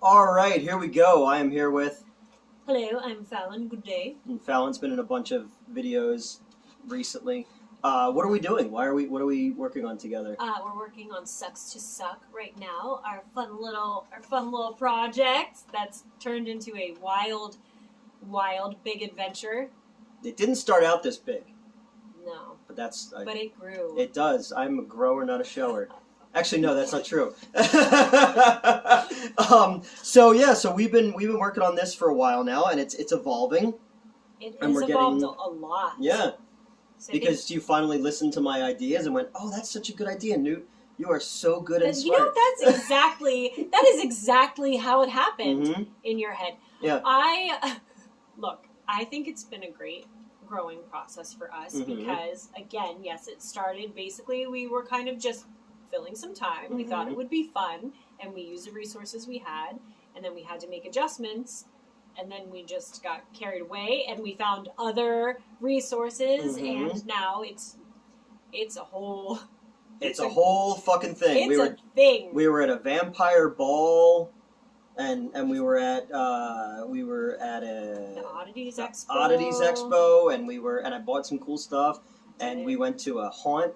All right, here we go. I am here with Hello, I'm Fallon. Good day. and Fallon's been in a bunch of videos recently. What are we doing? What are we working on together? We're working on Sucks to Suck right now. Our fun little project that's turned into a wild big adventure. It didn't start out this big, No, but but it grew. it does. I'm a grower, not a shower. Actually, no, that's not true. So we've been working on this for a while now, and it's evolving. It and has we're evolved getting- a lot. Yeah, So because you finally listened to my ideas and went, "Oh, that's such a good idea, Newt. You are so good and you know smart." that is exactly how it happened Mhm. in your head. Yeah. I think it's been a great growing process for us Mhm. because, again, yes, it started basically we were kind of just filling some time. We thought Mhm. it would be fun, and we used the resources we had, and then we had to make adjustments, and then we just got carried away, and we found other resources, Mhm. and now it's a whole It's a whole fucking thing. it's a thing. We were at a vampire ball, and we were at The a Oddities Expo. Oddities Expo, and I bought some cool stuff, and Did. we went to a haunt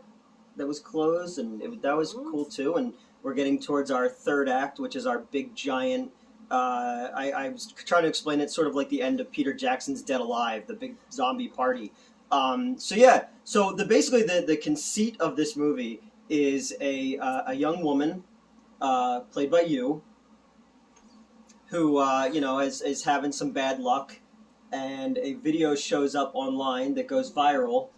that was closed, and that was cool too. And we're getting towards our third act, which is our big giant. I was trying to explain it sort of like the end of Peter Jackson's Dead Alive, the big zombie party. So basically the conceit of this movie is a young woman played by you who is having some bad luck, and a video shows up online that goes viral,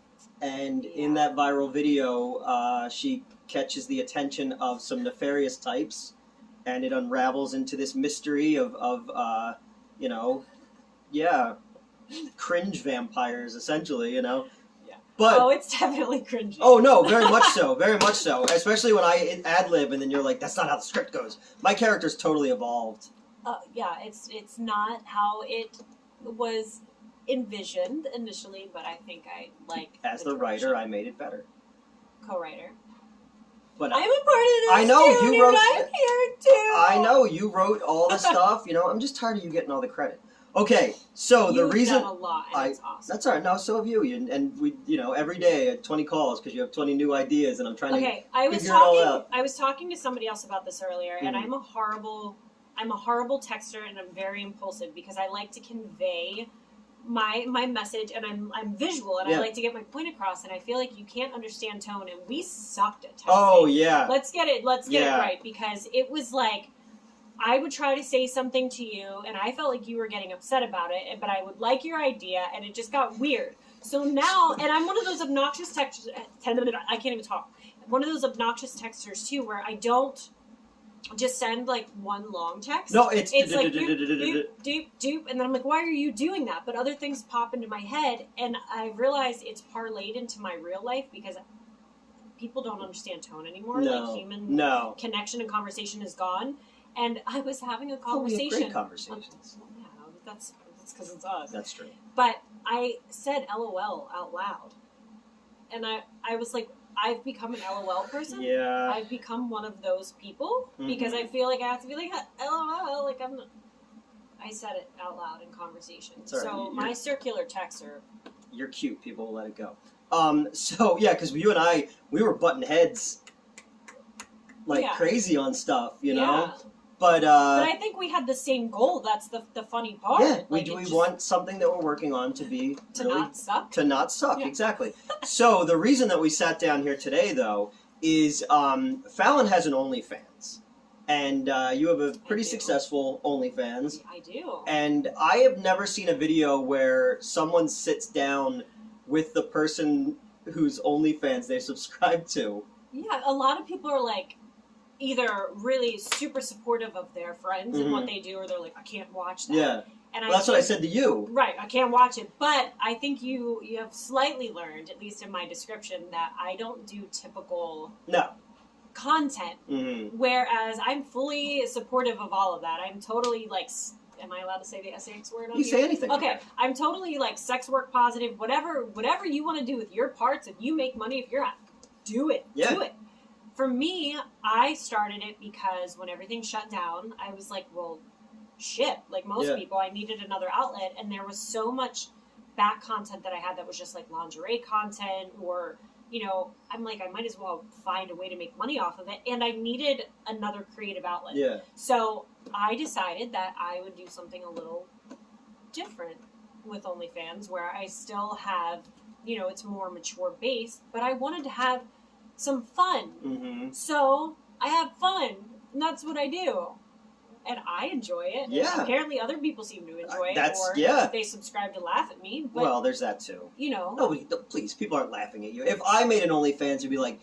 and in that viral video she catches the attention of some nefarious types, and it unravels into this mystery of cringe vampires, essentially, But it's definitely cringy. oh no, very much so, very much so. Especially when I ad lib, and then you're like, "That's not how the script goes." My character's totally evolved. It's not how it was envisioned initially, but I think I like As the writer, I made it better. co-writer. But I'm a part of this. I know, too, you dude. wrote- I'm here too. I know you wrote all the stuff. I'm just tired of you getting all the credit. Okay, so the You've reason done a lot, and it's awesome. that's all right. No, so have you. And we, every day at 20 calls because you have 20 new ideas, and I'm trying to I was figure it all out. I was talking to somebody else about this earlier, and Mhm. I'm a horrible texter, and I'm very impulsive because I like to convey my message, and I'm visual, and Yeah. I like to get my point across, and I feel like you can't understand tone, and we sucked at texting. Oh yeah. Let's get it Yeah. right, because it was like I would try to say something to you, and I felt like you were getting upset about it, but I would like your idea, and it just got weird. So now, and I'm one of those obnoxious texters. I can't even talk. One of those obnoxious texters too, where I don't just send like one long text. No, it's like doop, and then I'm like, why are you doing that? But other things pop into my head, and I realized it's parlayed into my real life because people don't understand tone anymore. No. Like human connection and conversation is gone. And I was having a conversation. We have great conversations. Yeah, that's because it's us. That's true. But I said LOL out loud, and I was like, I've become an LOL person. Yeah. I've become one of those people because I feel like I have to be like LOL. Like I said it out loud in conversation. Sorry, So my circular texts are. You're cute. People will let it go. So yeah, because you and I, we were butting heads like crazy on stuff, Yeah. But I think we had the same goal. That's the funny part. yeah, like we want something that we're working on to be really, not suck. To not suck, Yeah. exactly. So the reason that we sat down here today, though, is Fallon has an OnlyFans, and you have a pretty successful OnlyFans. I do. And I have never seen a video where someone sits down with the person whose OnlyFans they subscribe to. Yeah, a lot of people are like either really super supportive of their friends and what they do, or they're like, I can't watch that. Yeah. And Well, that's what I said to you. Right, I can't watch it. But I think you have slightly learned, at least in my description, that I don't do typical content. Mm-hmm. Whereas I'm fully supportive of all of that. I'm totally like, am I allowed to say the sex word on You here? say anything. Okay, I'm totally like sex work positive. Whatever you want to do with your parts. If you make money, if you're do it, Yeah. do it. for me, I started it because when everything shut down, I was like, well, shit. Like most people, I needed another outlet, and there was so much back content that I had that was just like lingerie content, or I'm like, I might as well find a way to make money off of it, and I needed another creative outlet. Yeah. So I decided that I would do something a little different with OnlyFans, where I still have, it's more mature based, but I wanted to have some fun. Mm-hmm. So I have fun, and that's what I do. And I enjoy it. Yeah. And apparently other people seem to enjoy it. Or they subscribe to laugh at me. But, well, there's that too. Nobody, please, people aren't laughing at you. If I made an OnlyFans, you'd be like,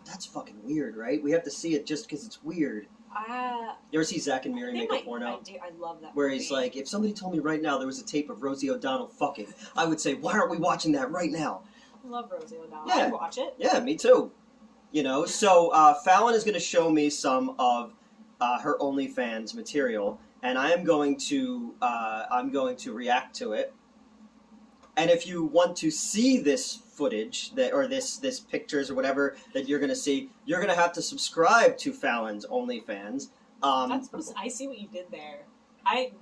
that's fucking weird, right? We have to see it just because it's weird. You ever see Zach and Miri make a porno? I love that Where movie. he's like, if somebody told me right now there was a tape of Rosie O'Donnell fucking, I would say, why aren't we watching that right now? I love Rosie O'Donnell. Yeah. I'd watch it. Yeah, me too. So Fallon is going to show me some of her OnlyFans material, and I'm going to react to it. And if you want to see this footage or this pictures or whatever that you're going to see, you're going to have to subscribe to Fallon's OnlyFans. I see what you did there. I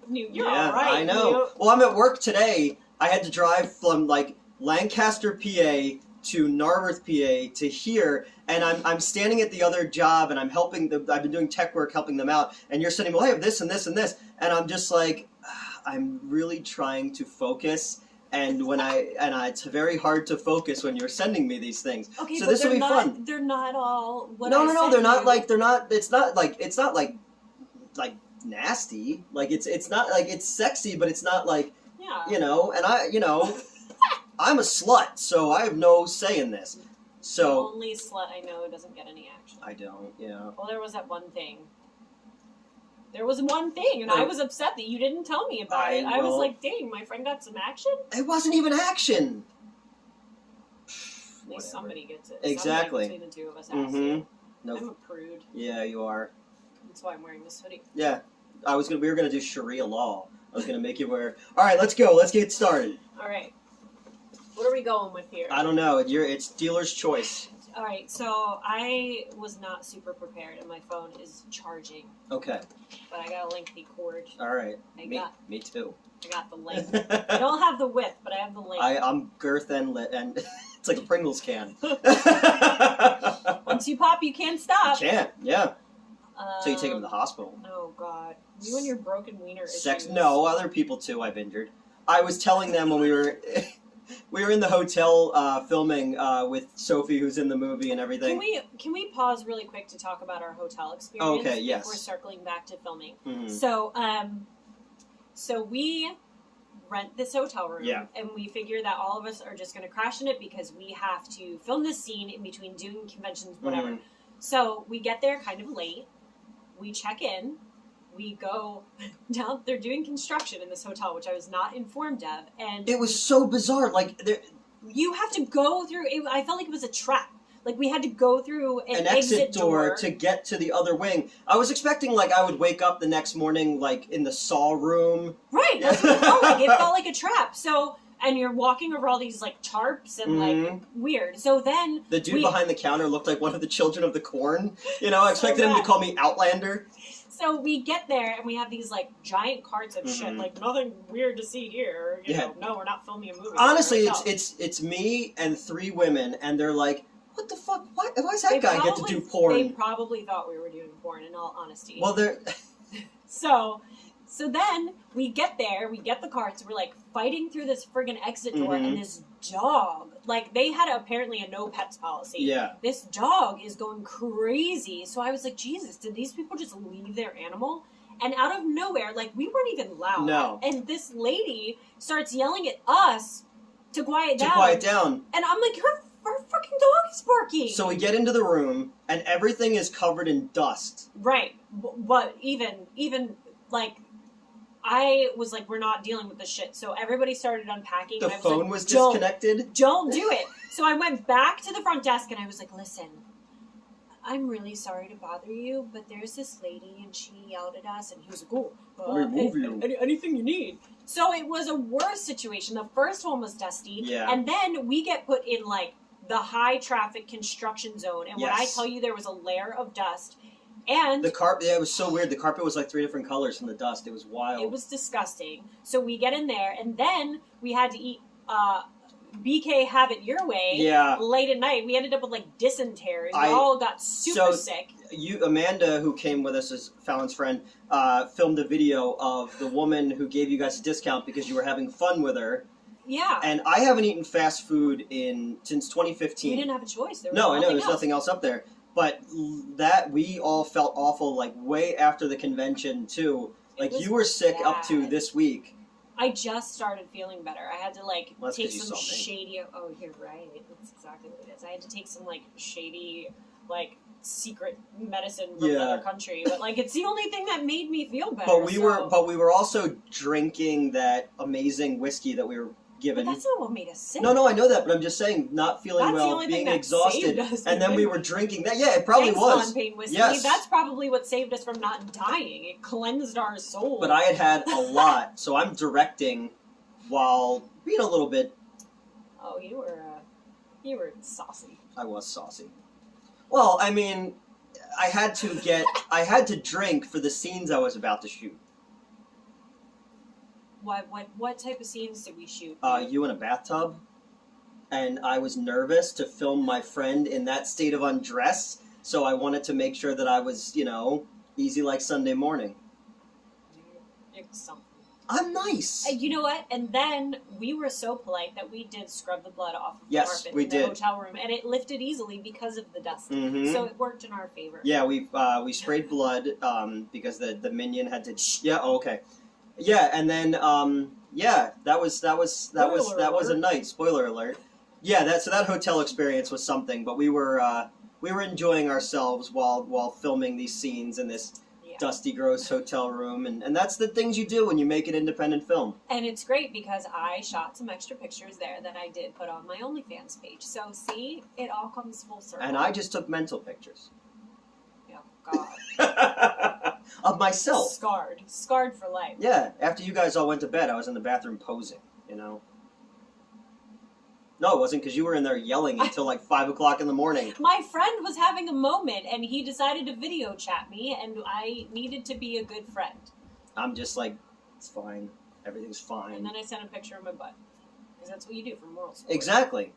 knew you're all right. I know. Well, I'm at work today. I had to drive from Lancaster, PA to Narberth, PA to here, and I'm standing at the other job, and I'm helping them. I've been doing tech work, helping them out, and you're sending, well, I have this and this and this, and I'm just like, I'm really trying to focus, and it's very hard to focus when you're sending me these things. Okay, so but this will be fun. They're not all. No, they're not like they're not. It's not like nasty. Like it's not like it's sexy, but it's not like and I'm a slut, so I have no say in this. So the only slut I know doesn't get any action. I don't, yeah. Well, there was that one thing. And I was upset that you didn't tell me about it. I was like, dang, my friend got some action? It wasn't even action. At least somebody gets it. Exactly. Somebody between the two of us has it. Nope. I'm a prude. Yeah, you are. That's why I'm wearing this hoodie. Yeah. We were gonna do Sharia law. I was gonna make you wear. Alright, let's go. Let's get started. Alright. What are we going with here? I don't know. It's dealer's choice. Alright, so I was not super prepared, and my phone is charging. Okay. But I got a lengthy cord. Alright. Me too. I got the length. I don't have the width, but I have the length. I'm girth and it's like a Pringles can. Once you pop, you can't stop. You can't, yeah. So you take him to the hospital. Oh, God. You and your broken wiener issues. No, other people too I've injured. I was telling them when we were in the hotel filming with Sophie, who's in the movie and everything. Can we pause really quick to talk about our hotel experience? Okay, yes. Before circling back to filming. Mm-hmm. So we rent this hotel room, and we figure that all of us are just going to crash in it because we have to film this scene in between doing conventions, whatever. Mm-hmm. So we get there kind of late. We check in. We go down. They're doing construction in this hotel, which I was not informed of, and it was so bizarre. You have to go through. I felt like it was a trap. Like we had to go through an exit door to get to the other wing. I was expecting I would wake up the next morning in the Saw room. Right, that's what it felt like. It felt like a trap. So, and you're walking over all these tarps and weird. So then the dude behind the counter looked like one of the Children of the Corn. I expected him to call me Outlander. So we get there and we have these giant carts of shit. Nothing weird to see here. You know, no, we're not filming a movie. Honestly, it's me and 3 women, and they're like, what the fuck? Why does that guy get to do porn? They probably thought we were doing porn, in all honesty. Well, they're... So then we get there, we get the carts, we're fighting through this friggin' exit door, and this dog, they had apparently a no pets policy. Yeah. This dog is going crazy. So I was like, Jesus, did these people just leave their animal? And out of nowhere, we weren't even loud. No. And this lady starts yelling at us to quiet down. And I'm like, our fucking dog is barking. So we get into the room, and everything is covered in dust. Right. But even I was like, we're not dealing with this shit. So everybody started unpacking. The and I was phone was disconnected? Don't do it. So I went back to the front desk and I was like, listen, I'm really sorry to bother you, but there's this lady and she yelled at us. And he was like, anything you need. So it was a worse situation. The first one was dusty. Yeah. And then we get put in the high traffic construction zone. And when I tell you there was a layer of dust, and the carpet, yeah, it was so weird. The carpet was like 3 different colors from the dust. It was wild. it was disgusting. So we get in there, and then we had to eat BK Have It Your Way late at night. We ended up with like dysentery. We all got super sick. Amanda, who came with us as Fallon's friend, filmed a video of the woman who gave you guys a discount because you were having fun with her. Yeah. And I haven't eaten fast food since 2015. We didn't have a choice. I know there's nothing else up there. But that we all felt awful like way after the convention too. Like you were sick up to this week. I just started feeling better. I had to take some shady. Oh, you're right. That's exactly what it is. I had to take some shady secret medicine from another country, but it's the only thing that made me feel better. But we were also drinking that amazing whiskey that we were given. But that's not what made us sick. No, I know that, but I'm just saying, not feeling well, being exhausted, and then we were drinking that. Yeah, it probably was. Pain whiskey. Yes. That's probably what saved us from not dying. It cleansed our soul. But I had a lot, so I'm directing while being a little bit. Oh, you were saucy. I was saucy. Well, I mean, I had to drink for the scenes I was about to shoot. What type of scenes did we shoot? You in a bathtub, and I was nervous to film my friend in that state of undress, so I wanted to make sure that I was, easy like Sunday morning. You're something. I'm nice. And you know what? And then we were so polite that we did scrub the blood off of the carpet in the hotel room, and it lifted easily because of the dust. Mm-hmm. So it worked in our favor. Yeah, we sprayed blood because the minion had to. Yeah. Oh, okay. Yeah, and then that was a night. Spoiler alert. Yeah, so that hotel experience was something, but we were enjoying ourselves while filming these scenes in this dusty, gross hotel room, and that's the things you do when you make an independent film. And it's great because I shot some extra pictures there that I did put on my OnlyFans page. So see, it all comes full circle. And I just took mental pictures. Oh, God. Of myself. Scarred for life. Yeah, after you guys all went to bed, I was in the bathroom posing, No, it wasn't, because you were in there yelling until 5 o'clock in the morning. My friend was having a moment, and he decided to video chat me, and I needed to be a good friend. I'm just it's fine. Everything's fine. And then I sent a picture of my butt. Because that's what you do for moral support. Exactly.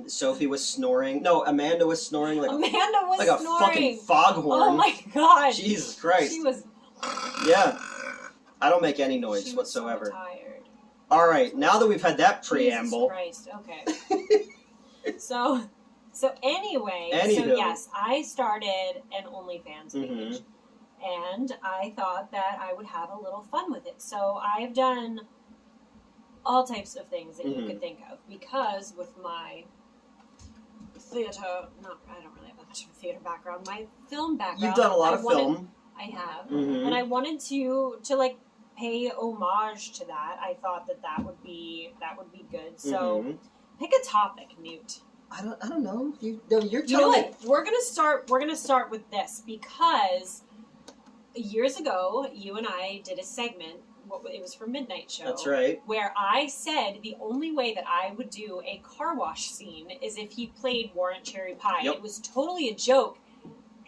Sophie was snoring. No, Amanda was snoring like a fucking foghorn. Oh my God. Jesus Christ. She was... Yeah. I don't make any noise whatsoever. So tired. All right, now that we've had that preamble. Jesus Christ. Okay. So anyway, so yes, I started an OnlyFans page, and I thought that I would have a little fun with it. So I've done all types of things that you could think of, because with my theater, I don't really have that much of a theater background. My film background. You've done a lot of film. I have, and I wanted to pay homage to that. I thought that would be good. So pick a topic, Newt. I don't know. You're telling me. You know what? We're gonna start with this, because years ago you and I did a segment. It was for Midnight Show. That's right. Where I said the only way that I would do a car wash scene is if he played Warrant Cherry Pie. Yep. It was totally a joke,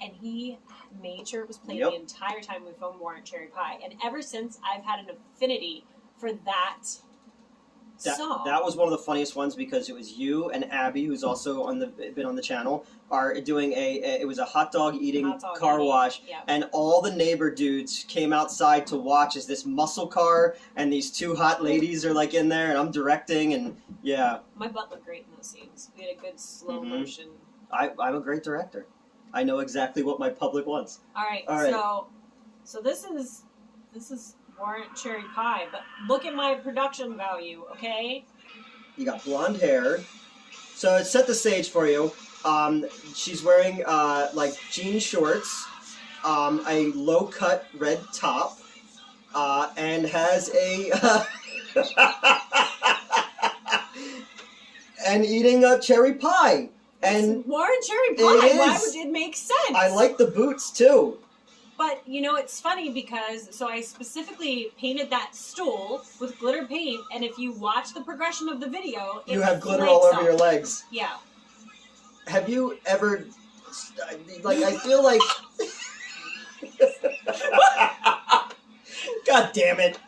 and he made sure it was played the entire time we filmed Warrant Cherry Pie. And ever since, I've had an affinity for that song. That was one of the funniest ones, because it was you and Abby, who's also been on the channel, are doing it was a hot dog eating car wash, and all the neighbor dudes came outside to watch as this muscle car and these two hot ladies are in there, and I'm directing, and my butt looked great in those scenes. We had a good slow motion. I'm a great director. I know exactly what my public wants. All right. So this is Warrant Cherry Pie, but look at my production value, okay? You got blonde hair. So set the stage for you. She's wearing jean shorts, a low-cut red top, and has a and eating a cherry pie. And Warrant Cherry Pie. Why would it make sense? I like the boots too. But, it's funny because, I specifically painted that stool with glitter paint, and if you watch the progression of the video, you have glitter all over your legs. Yeah. have you ever, like, I feel like... God damn it.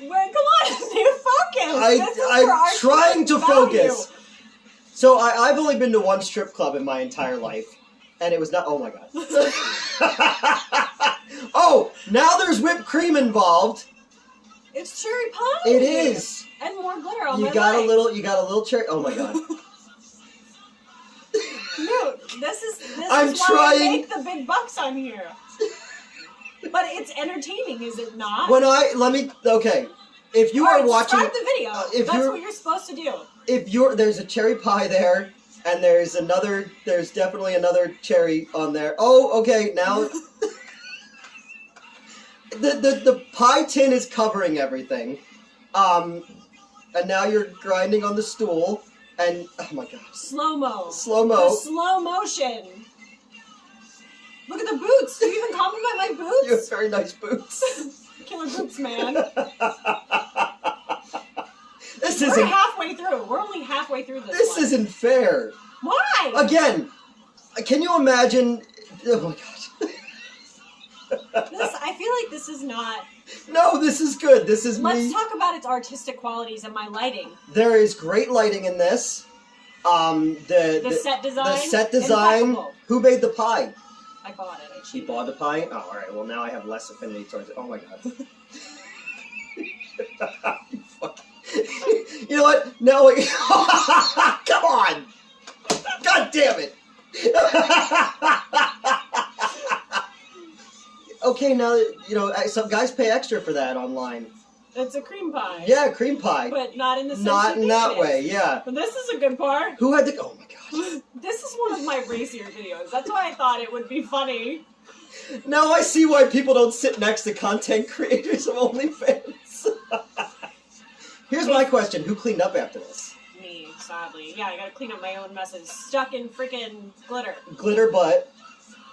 Wait, come on, stay focused. I'm trying to focus. So I've only been to one strip club in my entire life, and it was not. Oh my god. Oh, now there's whipped cream involved. It's cherry pie. It is. And more glitter on You my got legs. you got a little cherry. Oh my god. Dude, this is I'm why trying. I make the big bucks on here. But it's entertaining, is it not? Okay. If you are watching, describe the video. That's what you're supposed to do. There's a cherry pie there, and there's definitely another cherry on there. Oh, okay, now the pie tin is covering everything, and now you're grinding on the stool, and oh my god, slow mo, the slow motion. Look at the boots. Do you even compliment my boots? You have very nice boots. Killer boots, man. We're halfway through. We're only halfway through this. This isn't fair. Why? Again, can you imagine? Oh my god. I feel like this is not. No, this is good. This is Let's talk about its artistic qualities and my lighting. There is great lighting in this. The set design. The set design. Impeccable. Who made the pie? I bought it. She bought the pie? Oh, alright. Well, now I have less affinity towards it. Oh my god. You know what? Now come on! God damn it! Okay, now, some guys pay extra for that online. It's a cream pie. Yeah, cream pie. But not in the sense Not in that way, yeah. But this is a good part. Who had the... Oh my god. This is one of my racier videos. That's why I thought it would be funny. Now I see why people don't sit next to content creators of OnlyFans. Here's my question. Who cleaned up after this? Me, sadly. Yeah, I gotta clean up my own messes. Stuck in freaking glitter. Glitter butt.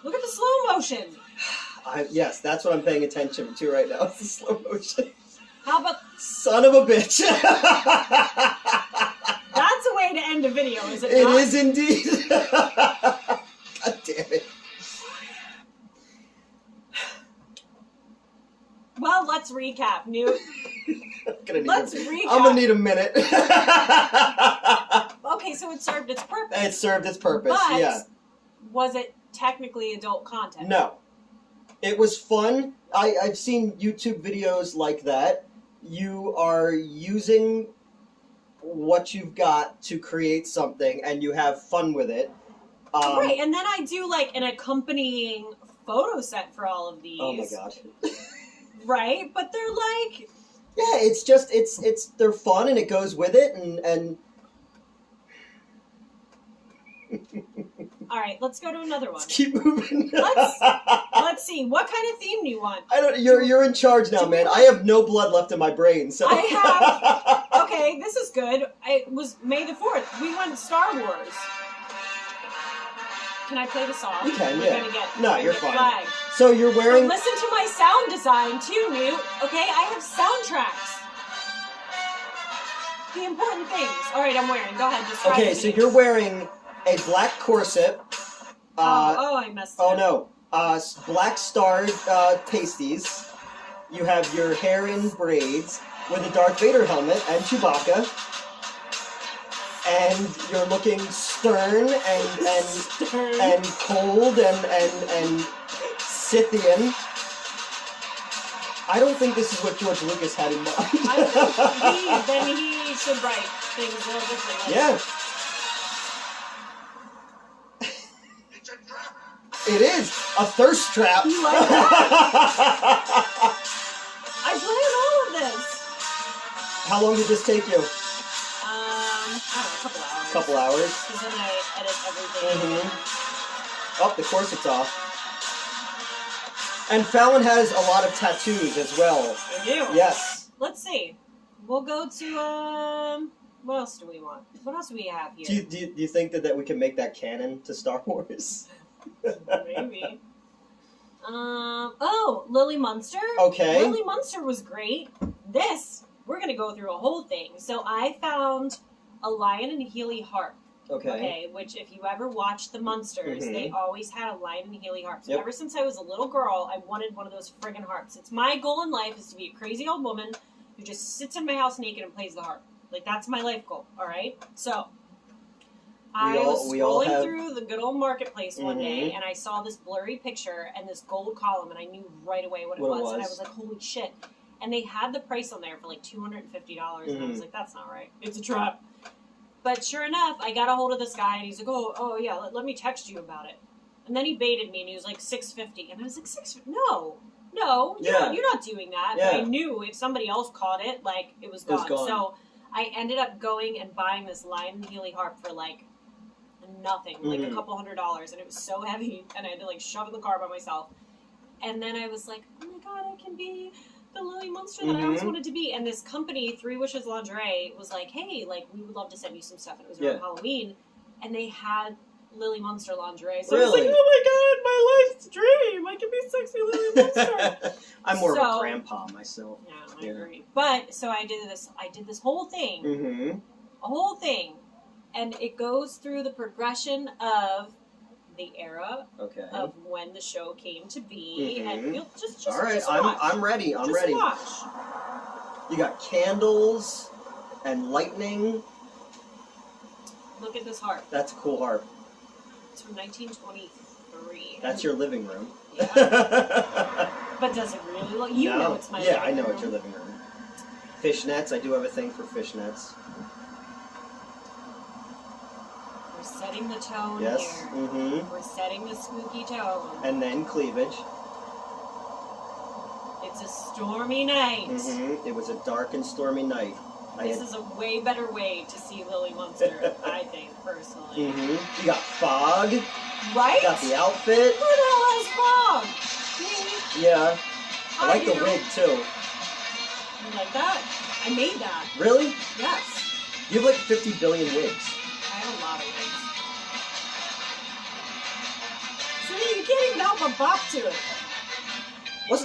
Look at the slow motion. Yes, that's what I'm paying attention to right now. It's the slow motion. How about... Son of a bitch. That's a way to end a video, is it not? It is indeed. God damn it. Well, let's recap, Newt. I'm gonna need a minute. Okay, so it served its purpose. It served its purpose, but yeah. Was it technically adult content? No. It was fun. I've seen YouTube videos like that. You are using what you've got to create something, and you have fun with it. Right, and then I do like an accompanying photo set for all of these. Oh my god. Right? But they're like... Yeah, it's just, they're fun, and it goes with it, and... Alright, let's go to another one. Let's keep moving. Let's see, what kind of theme do you want? You're in charge now, man. I have no blood left in my brain, so... I have... Okay, this is good. It was May the 4th. We went Star Wars. Can I play the song? You can, yeah. You're fine. Flagged. So you're wearing... But listen to my sound design, too, Newt. Okay, I have soundtracks. The important things. Alright, I'm wearing. Go ahead, describe Okay, so you're wearing a black corset. I messed up. Oh, no. Black starred pasties. You have your hair in braids with a Darth Vader helmet and Chewbacca. And you're looking stern and cold and Scythian. I don't think this is what George Lucas had in mind. Then he should write things a little differently. Yeah. It is a thirst trap. You like that? I planned all of this. How long did this take you? I don't know, a couple hours. Couple hours. Because then I edit everything. Oh, the corset's off. And Fallon has a lot of tattoos as well. I do. Yes. Let's see. We'll go to what else do we want? What else do we have here? Do you think that we can make that canon to Star Wars? Maybe. Lily Munster. Okay. Lily Munster was great. We're going to go through a whole thing. So I found a lion and a Healy harp. Okay. Which if you ever watched the Munsters, Mhm. they always had a Lion and Haley harp. So Yep. ever since I was a little girl, I wanted one of those friggin' harps. It's my goal in life is to be a crazy old woman who just sits in my house naked and plays the harp. Like, that's my life goal, all right? So I was scrolling through the good old marketplace one day, and I saw this blurry picture and this gold column, and I knew right away what it was. And I was like, holy shit. And they had the price on there for like $250, and I was like, that's not right. It's a trap. But sure enough, I got a hold of this guy, and he's like, oh yeah, let me text you about it. And then he baited me, and he was like, $650. And I was like, $650? No, you're not doing that. Yeah. But I knew if somebody else caught it, like, it was gone. So I ended up going and buying this Lion and Healy harp for like nothing, like a couple $100s, and it was so heavy, and I had to like shove it in the car by myself. And then I was like, oh my god, I can be the Lily Munster that I always wanted to be. And this company, Three Wishes Lingerie, was like, hey, like, we would love to send you some stuff. And it was around Halloween, and they had Lily Munster lingerie. So I was like, oh my god, my life's dream. I can be sexy Lily Munster. I'm more of a grandpa myself. Yeah, I agree. But so I did this whole thing, a whole thing, and it goes through the progression of the era of when the show came to be, and you'll just all right. just watch. I'm ready. I'm just ready. Watch. You got candles and lightning. Look at this harp. That's a cool harp. It's from 1923. That's your living room. Yeah. But does it really look? You know it's my living room. Yeah, I know it's your living room. Fishnets. I do have a thing for fishnets. We're setting the tone here. We're setting the spooky tone. And then cleavage. It's a stormy night. It was a dark and stormy night. This is a way better way to see Lily Munster, I think, personally. You got fog. Right? You got the outfit. Who the hell has fog? Me. Yeah. I like the wig, too. You like that? I made that. Really? Yes. You have like 50 billion wigs. I have a lot of wigs. See, you can't even help but bop to it.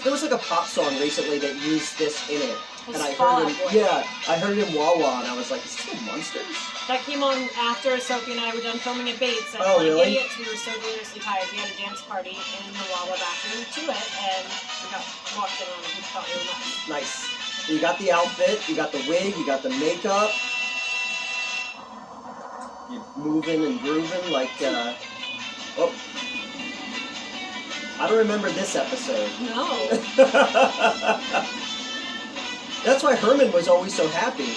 There was like a pop song recently that used this in it. And I Fallon, heard him, I heard him Wawa, and I was like, is this the Munsters? That came on after Sophie and I were done filming at Bates, and like idiots, we were so deliriously tired. We had a dance party in the Wawa bathroom to it, and we got walked in on it. We thought it was nuts. Nice. You got the outfit, you got the wig, you got the makeup. You're moving and grooving like, oh. I don't remember this episode. No. That's why Herman was always so happy.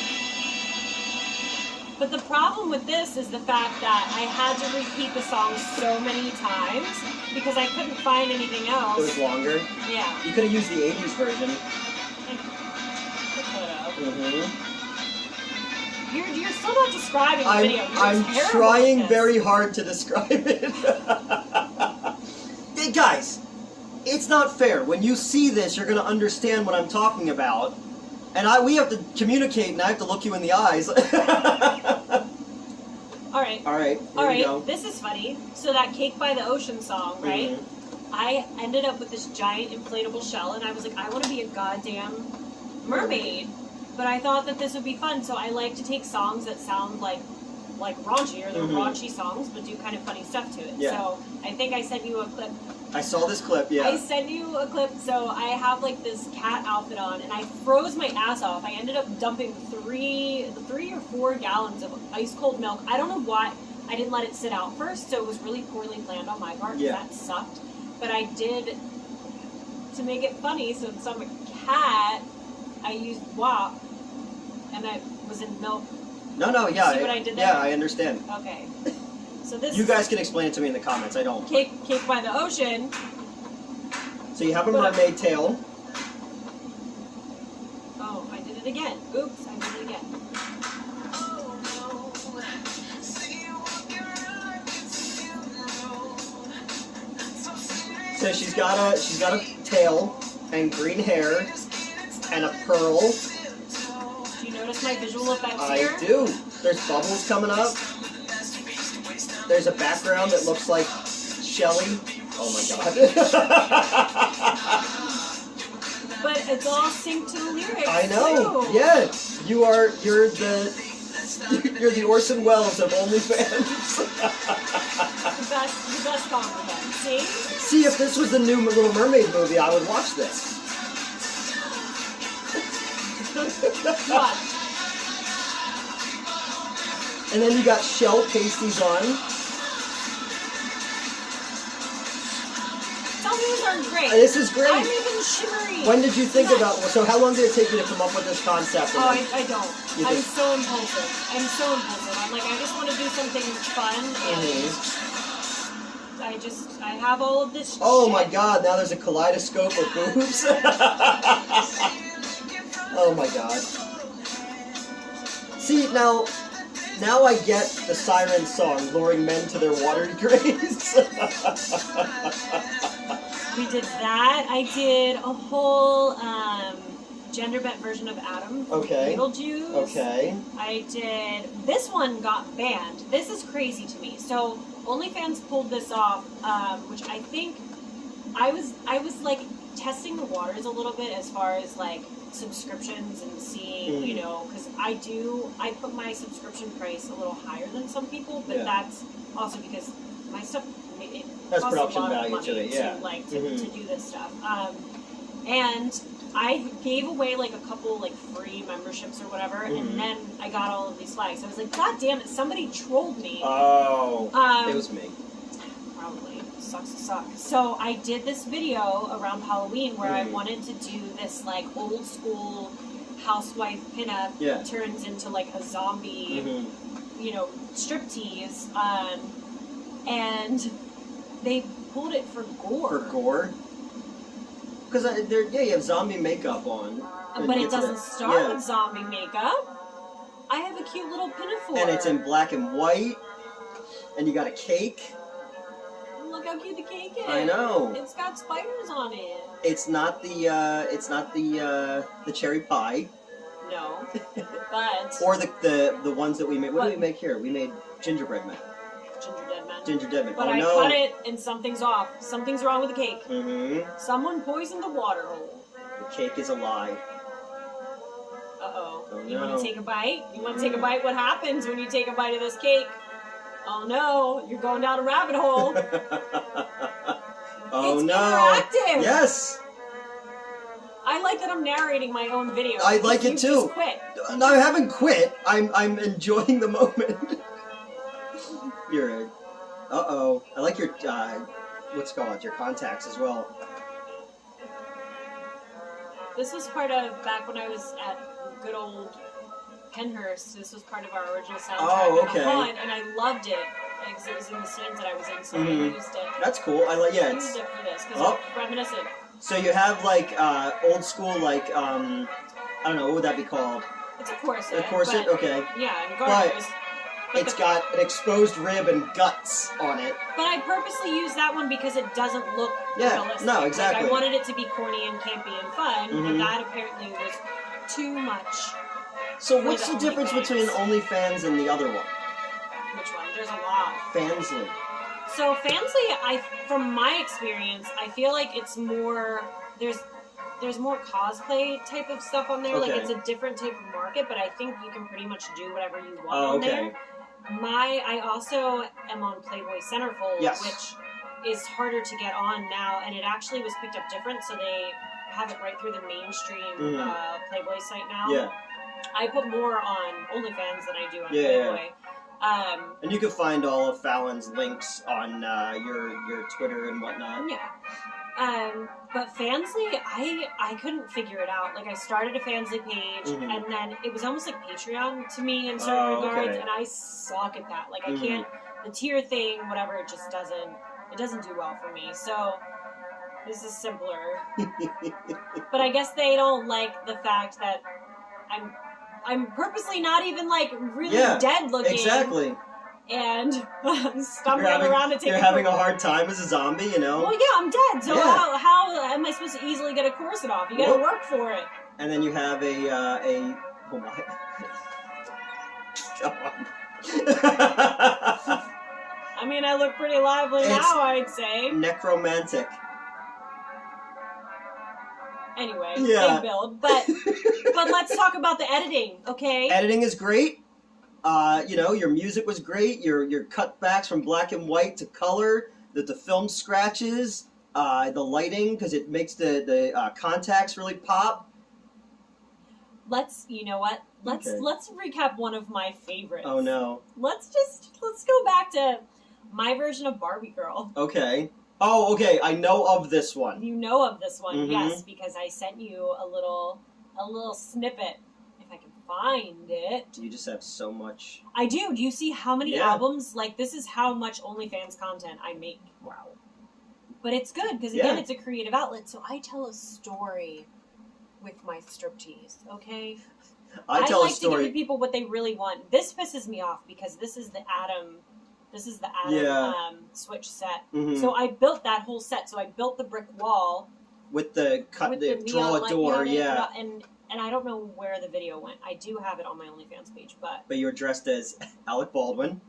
But the problem with this is the fact that I had to repeat the song so many times because I couldn't find anything else. It was longer? Yeah. You could have used the 80s version. I could have. You're still not describing the video. I'm trying very hard to describe it. Hey guys, it's not fair. When you see this, you're going to understand what I'm talking about. And we have to communicate, and I have to look you in the eyes. All right. All right. All right. This is funny. So that Cake by the Ocean song, right? I ended up with this giant inflatable shell, and I was like, I want to be a goddamn mermaid. But I thought that this would be fun, so I like to take songs that sound like raunchy, or they're raunchy songs, but do kind of funny stuff to it. Yeah. So I think I sent you a clip. I saw this clip, yeah. I sent you a clip, so I have like this cat outfit on, and I froze my ass off. I ended up dumping three or 4 gallons of ice cold milk. I don't know why I didn't let it sit out first, so it was really poorly planned on my part, because that sucked. But I did, to make it funny, since I'm a cat, I used WAP, and I was in milk. No, yeah. See what I did there? Yeah, I understand. Okay. So this. You guys can explain it to me in the comments. I don't. Cake by the Ocean. So you have a mermaid tail. Oh, I did it again. Oops, I did it again. So she's got a tail and green hair and a pearl. Do you notice my visual effects here? I do. There's bubbles coming up. There's a background that looks like Shelly. Oh my god. But it's all synced to the lyrics. I know. Too. Yeah. You're You're the Orson Welles of OnlyFans. The best compliment. See? See, if this was the new Little Mermaid movie, I would watch this. What? And then you got shell pasties on. Some of these are great. This is great. I'm even shimmery. When did you think about? So how long did it take you to come up with this concept? Oh, I don't. I'm so impulsive. I'm like, I just want to do something fun, and I have all of this. Oh shit. my God! Now there's a kaleidoscope of boobs. Oh my God! See now I get the siren song, luring men to their watery graves. We did that. I did a whole gender bent version of Adam. Okay. Beetlejuice. Okay. I did. This one got banned. This is crazy to me. So OnlyFans pulled this off, which I think I was like testing the waters a little bit as far as like subscriptions and seeing, you know, because I put my subscription price a little higher than some people, but that's also because my stuff That's costs production a lot value of to money it, yeah. to do this stuff. And I gave away like a couple like free memberships or whatever, and then I got all of these flags. I was like, God damn it, somebody trolled me. Oh, it was me. Probably. Sucks to suck. So I did this video around Halloween where I wanted to do this like old school housewife pinup turns into like a zombie, you know, striptease, and they pulled it for gore. For gore? Because you have zombie makeup on. But it doesn't start with zombie makeup. I have a cute little pinafore. And it's in black and white. And you got a cake. Look how cute the cake is. I know. It's got spiders on it. It's not the cherry pie. No. But Or the ones that we made. What did we make here? We made gingerbread men. Gingerbread men. But oh, I no. cut it and something's off. Something's wrong with the cake. Someone poisoned the water hole. The cake is a lie. Uh-oh. Oh, You no. want to take a bite? You want to take a bite? What happens when you take a bite of this cake? Oh no, you're going down a rabbit hole. Oh it's no. interactive. Yes. I like that I'm narrating my own video. I like it You too. just quit. No, I haven't quit. I'm enjoying the moment. You're a... Uh-oh. I like your, what's it called? Your contacts as well. This was part of, back when I was at good old Penhurst, this was part of our original soundtrack. Oh, okay. And I loved it, because it was in the scenes that I was in, so I used it. That's cool. I like, yeah, I it's... used it for this, because it's reminiscent. So you have, like, old school, like, I don't know, what would that be called? It's a corset. A corset? But, Okay. Yeah, and garters. It's got an exposed rib and guts on it. But I purposely used that one because it doesn't look realistic. No, exactly. Like, I wanted it to be corny and campy and fun, and that apparently was too much. So what's the difference between OnlyFans and the other one? Which one? There's a lot. Fansly. So Fansly, from my experience, I feel like it's more, there's more cosplay type of stuff on there. Okay. Like, it's a different type of market, but I think you can pretty much do whatever you want on there. I also am on Playboy Centerfold, which is harder to get on now, and it actually was picked up different, so they have it right through the mainstream Playboy site now. Yeah. I put more on OnlyFans than I do on Playboy. And you can find all of Fallon's links on your Twitter and whatnot. Yeah. But Fansly, I couldn't figure it out. Like, I started a Fansly page, and then it was almost like Patreon to me in certain regards, and I suck at that. Like, I can't, the tier thing, whatever, it just doesn't do well for me. So, this is simpler. But I guess they don't like the fact that I'm purposely not even, like, really dead looking. Exactly. And stumbling around to take You're having a hard time as a zombie, you know? Well, yeah, I'm dead. So how am I supposed to easily get a corset off? You gotta work for it. And then you have oh my. Come on. I mean, I look pretty lively now, I'd say. Necromantic. Anyway, big build. But let's talk about the editing, okay? Editing is great. Your music was great. Your cutbacks from black and white to color, the film scratches, the lighting because it makes the contacts really pop. You know what? Let's recap one of my favorites. Oh no. Let's go back to my version of Barbie Girl. Okay. Oh, okay. I know of this one. You know of this one, Mm-hmm. yes, because I sent you a little snippet. If I can find it. You just have so much. I do. Do you see how many albums? Like, this is how much OnlyFans content I make. Wow. But it's good because again, it's a creative outlet. So I tell a story with my striptease. Okay. I tell like a story. to give the people what they really want. This pisses me off because this is the Adam switch set. Mm-hmm. So I built that whole set. So I built the brick wall with the draw a door, and I don't know where the video went. I do have it on my OnlyFans page, but you were dressed as Alec Baldwin.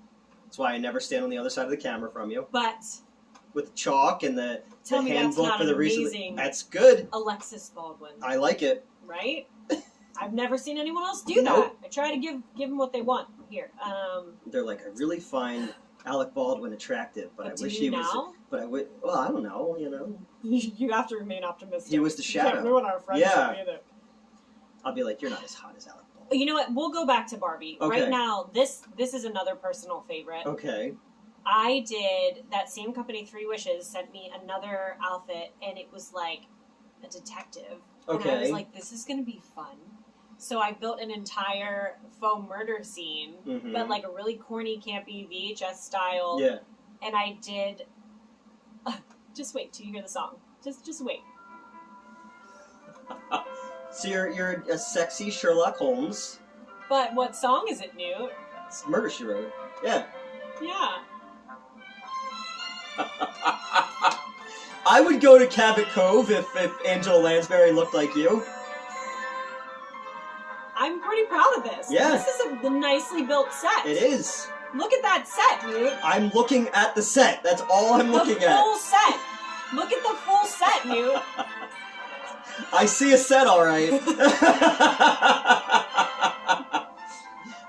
That's why I never stand on the other side of the camera from you. But with chalk and the handbook for the reason. That's good. Alexis Baldwin. I like it. Right? I've never seen anyone else do that. I try to give them what they want. Here. They're like, I really find Alec Baldwin attractive, but I wish he was. But I would. Well, I don't know. You have to remain optimistic. He was the shadow. You can't ruin our friendship either. I'll be like, you're not as hot as Alec Baldwin. You know what? We'll go back to Barbie. Okay. Right now, this is another personal favorite. Okay. I did that same company, 3 Wishes, sent me another outfit, and it was like a detective. Okay. And I was like, this is going to be fun. So I built an entire faux murder scene, but like a really corny, campy VHS style. Yeah. And I did. Just wait till you hear the song. Just wait. So you're a sexy Sherlock Holmes. But what song is it, Newt? It's Murder, She Wrote. Yeah. Yeah. I would go to Cabot Cove if Angela Lansbury looked like you. I'm pretty proud of this. Yeah. This is a nicely built set. It is. Look at that set, Newt. I'm looking at the set. That's all I'm looking at. The full set. Look at the full set, Newt. I see a set, all right.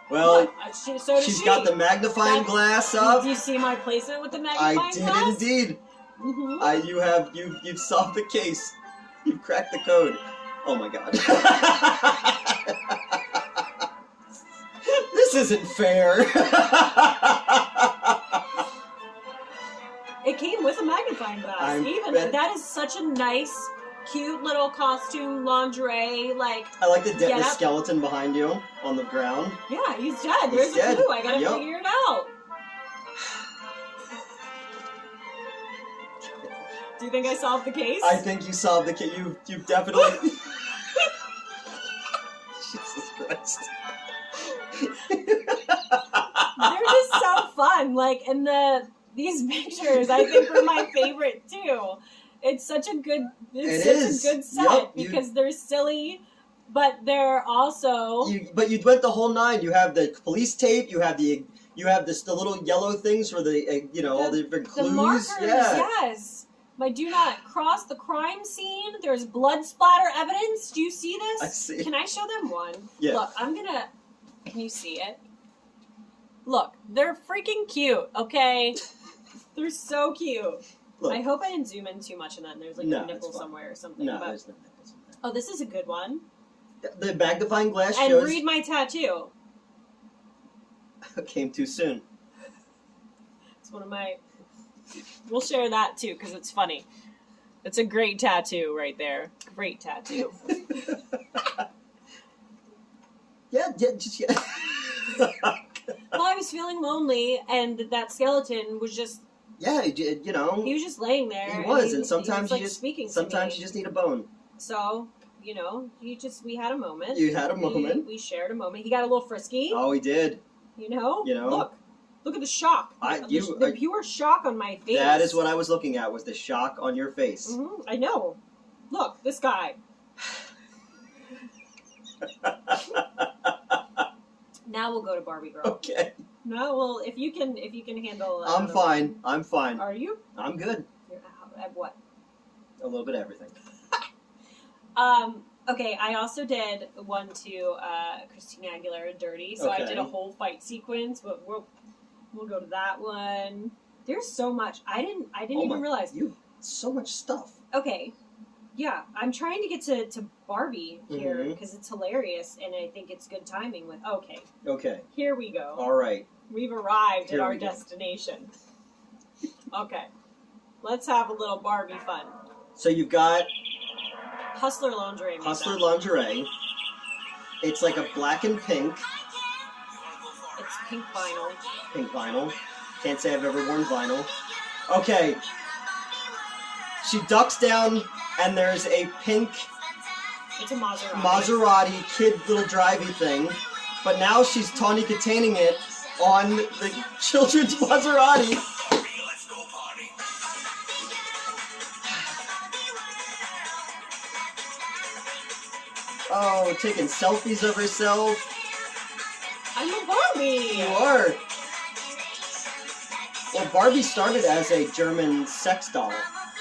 Well, she's got the magnifying glass up. Do you see my placement with the magnifying glass? I did indeed. Mm-hmm. You've solved the case. You've cracked the code. Oh my god. This isn't fair. It came with a magnifying glass. That is such a nice, cute little costume lingerie. Like I like the skeleton behind you on the ground. Yeah, he's dead. There's a clue. I gotta figure it out. Do you think I solved the case? I think you solved the case. You've definitely. Jesus Christ. They're just so fun. Like, and these pictures, I think, were my favorite too. It's such a good. It's such a good set because they're silly, but they're also. But you went the whole 9. You have the police tape. You have the little yellow things for the all the different clues. The markers, yes. My do not cross the crime scene. There's blood splatter evidence. Do you see this? I see. Can I show them one? Yeah. Look, can you see it? Look, they're freaking cute, okay? They're so cute. Look. I hope I didn't zoom in too much on that and there's like a nipple somewhere or something. No, there's no nipples in there. Oh, this is a good one. The magnifying glass shows... And read my tattoo. Came too soon. It's one of my... We'll share that too, because it's funny. It's a great tattoo right there. Great tattoo. Yeah. Well, I was feeling lonely, and that skeleton was just... Yeah, He was just laying there. He was, and sometimes he was, like, speaking sometimes you just need a bone. So, we had a moment. You had a moment. We shared a moment. He got a little frisky. Oh, he did. Look at the shock. The pure shock on my face. That is what I was looking at, was the shock on your face. Mm-hmm, I know. Look, this guy. Now we'll go to Barbie Girl. Okay. No, well, if you can handle. I'm fine. I'm fine. Are you? I'm good. At what? A little bit of everything. Okay, I also did one to Christina Aguilera, "Dirty." So I did a whole fight sequence, but we'll go to that one. There's so much. I didn't even realize. So much stuff. Okay, yeah, I'm trying to get to Barbie here because it's hilarious, and I think it's good timing with. Okay. Here we go. All right. We've arrived at our destination. Okay, let's have a little Barbie fun. So you've got Hustler lingerie. Hustler lingerie. It's like a black and pink. It's pink vinyl. Pink vinyl. Can't say I've ever worn vinyl. Okay. She ducks down, and there's a pink. It's a Maserati. Maserati kid little drivey thing, but now she's Tawny Kataning it on the children's Maserati. Oh, taking selfies of herself. I'm a Barbie. You are. Well, Barbie started as a German sex doll.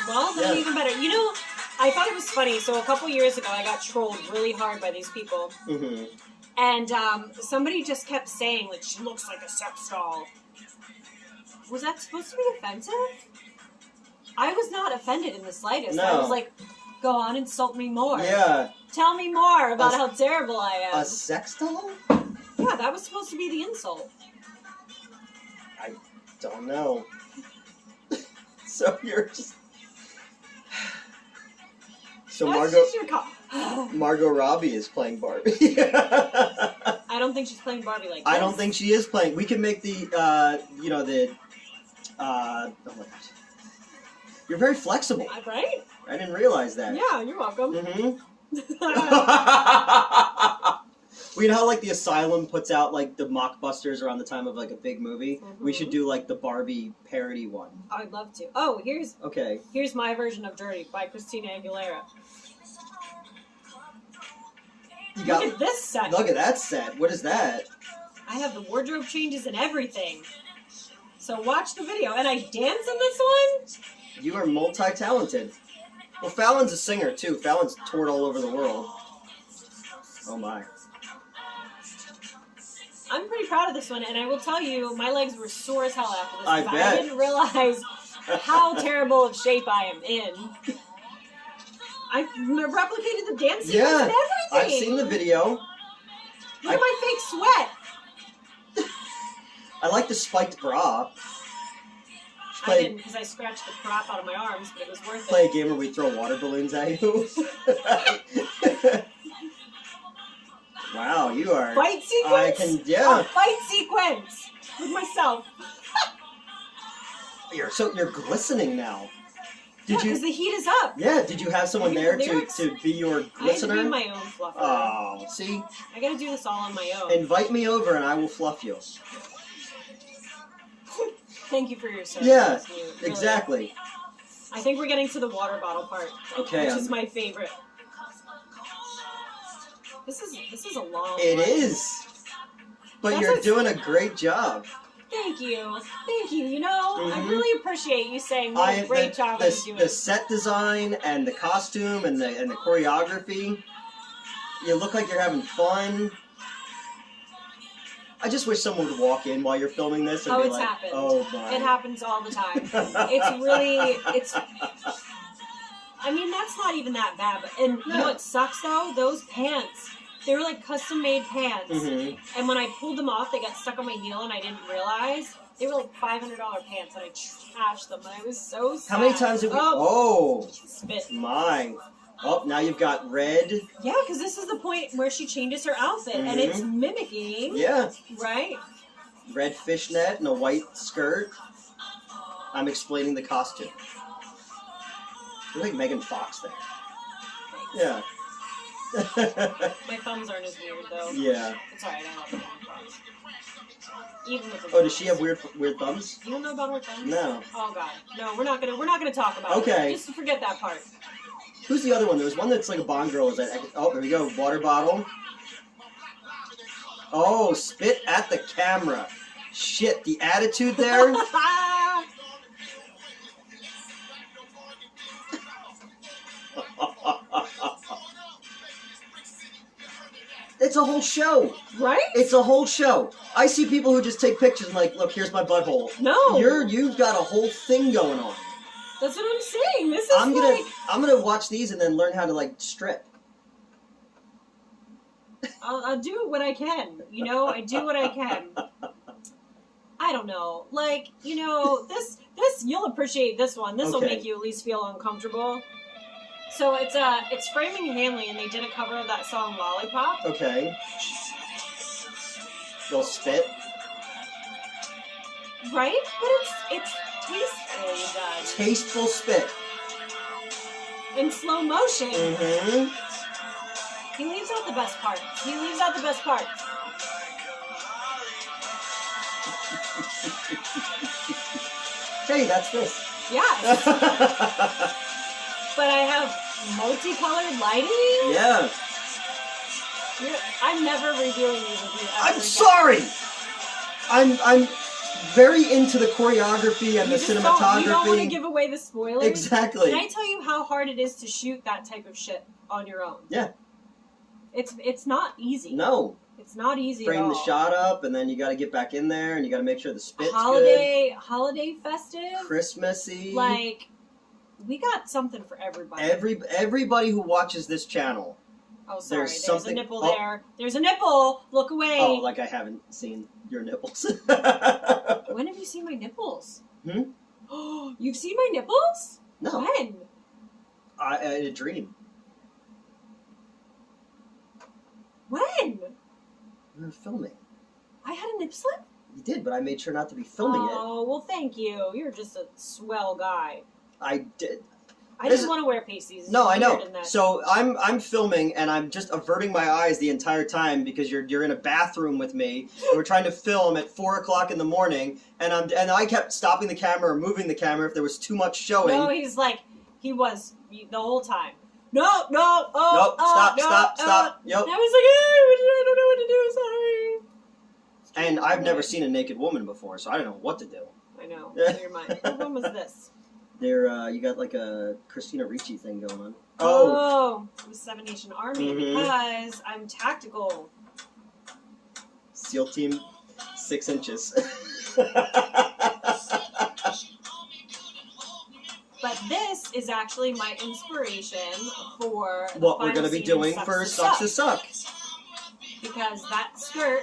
Well, then even better. You know, I thought it was funny. So a couple years ago, I got trolled really hard by these people. Mm-hmm. And somebody just kept saying, like, she looks like a sex doll. Was that supposed to be offensive? I was not offended in the slightest. No. I was like, go on, insult me more. Yeah. Tell me more about how terrible I am. A sex doll? Yeah, that was supposed to be the insult. I don't know. So you're just... So Margot Robbie is playing Barbie. I don't think she's playing Barbie like this. I don't think she is playing. We can make the, oh my gosh. You're very flexible. Right? I didn't realize that. Yeah, you're welcome. Mm-hmm. Well, you know how, like, the Asylum puts out, like, the mockbusters around the time of, like, a big movie? Mm-hmm. We should do, like, the Barbie parody one. I'd love to. Oh, here's my version of Dirty by Christina Aguilera. Look at this set. Look at that set. What is that? I have the wardrobe changes and everything. So watch the video. And I dance in this one? You are multi-talented. Well, Fallon's a singer, too. Fallon's toured all over the world. Oh, my. I'm pretty proud of this one, and I will tell you, my legs were sore as hell after this. I bet. I didn't realize how terrible of shape I am in. I've replicated the dance sequence and everything. I've seen the video. Look at my fake sweat. I like the spiked bra. I didn't, because I scratched the crap out of my arms, but it was worth it. Play a game where we throw water balloons at you. Wow, you are... Fight sequence? A fight sequence! With myself. You're glistening now. Because the heat is up. Yeah, did you have someone there to be your glistener? I had to be my own fluffer. Oh, see? I gotta do this all on my own. Invite me over and I will fluff you. Thank you for your service. Yeah, really. Exactly. I think we're getting to the water bottle part. Okay. Which is my favorite. This is a long one. It is. But you're doing a great job. Thank you. Thank you. You know, I really appreciate you saying what a great job I'm doing. The set design and the costume and the choreography. You look like you're having fun. I just wish someone would walk in while you're filming this and be like, happened. Oh my. It happens all the time. I mean, that's not even that bad. You know what sucks though? Those pants. They were like custom-made pants. Mm-hmm. And when I pulled them off, they got stuck on my heel and I didn't realize. They were like $500 pants and I trashed them. And I was so sad. How many times did we... Spit. My. Oh, now you've got red. Yeah, because this is the point where she changes her outfit. And it's mimicking. Yeah. Right? Red fishnet and a white skirt. I'm explaining the costume. You're like Megan Fox there. Thanks. Yeah. My thumbs aren't as weird though. Yeah. It's alright, I love Megan Fox. Even with does she have weird thumbs? You don't know about her thumbs? No. Oh god. No, we're not gonna talk about it. Okay. Just forget that part. Who's the other one? There was one that's like a Bond girl. Oh, there we go. Water bottle. Oh, spit at the camera. Shit, the attitude there. it's a whole show. Right? It's a whole show. I see people who just take pictures and like, look, here's my butthole. No. You've got a whole thing going on. That's what I'm saying. This is I'm gonna watch these and then learn how to like strip. I'll do what I can. You know, I do what I can. I don't know. Like, you know, this you'll appreciate this one. This will Okay. make you at least feel uncomfortable. So it's Framing Hanley, and they did a cover of that song Lollipop. Okay. They'll spit. Right? But it's tastefully done. Tasteful spit. In slow motion. Mm-hmm. He leaves out the best parts. He leaves out the best parts. Hey, that's this. Yes. But I have multicolored lighting. Yeah. I'm never reviewing these with you. I'm sorry. I'm very into the choreography and the cinematography. You don't want to give away the spoilers. Exactly. Can I tell you how hard it is to shoot that type of shit on your own? Yeah. It's not easy. No. It's not easy Frame at all. the shot up, and then you got to get back in there, and you got to make sure the spit's holiday festive, good. Christmassy. Like, we got something for everybody. Everybody who watches this channel. Oh, sorry. There's something- a nipple there. There's a nipple. Look away. Oh, like I haven't seen your nipples. When have you seen my nipples? Hmm? Oh, you've seen my nipples? No. When? I had a dream. When? We were filming. I had a nip slip? You did, but I made sure not to be filming it. Oh, well, thank you. You're just a swell guy. I did. I didn't want to wear pasties. No, I know. Weird in that. So I'm filming and I'm just averting my eyes the entire time because you're in a bathroom with me and we're trying to film at 4:00 in the morning and I kept stopping the camera or moving the camera if there was too much showing. No, he was the whole time. No, Nope, stop. Yep. And I was like, I don't know what to do. Sorry. And I've never seen a naked woman before, so I don't know what to do. I know. Never mind. What one was this? You got like a Christina Ricci thing going on. Oh, the Seven Nation Army Mhm. because I'm tactical. SEAL Team 6 inches. But this is actually my inspiration for the What we're final going to be scene in doing for Sucks to Suck. Because that skirt,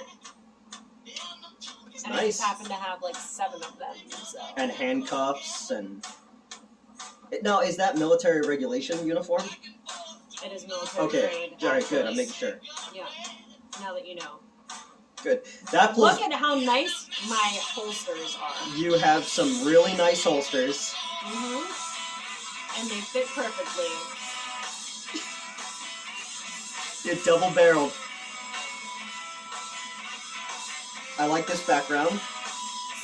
It's and I nice. just happen to have like 7 of them. So. And handcuffs and... Now, is that military regulation uniform? It is military Okay. grade. All right, good. I'm actually. making sure. Yeah. Now that you know. Good. That plus Look at how nice my holsters are. you have some really nice holsters. Mm-hmm. And they fit perfectly. You're double-barreled. I like this background.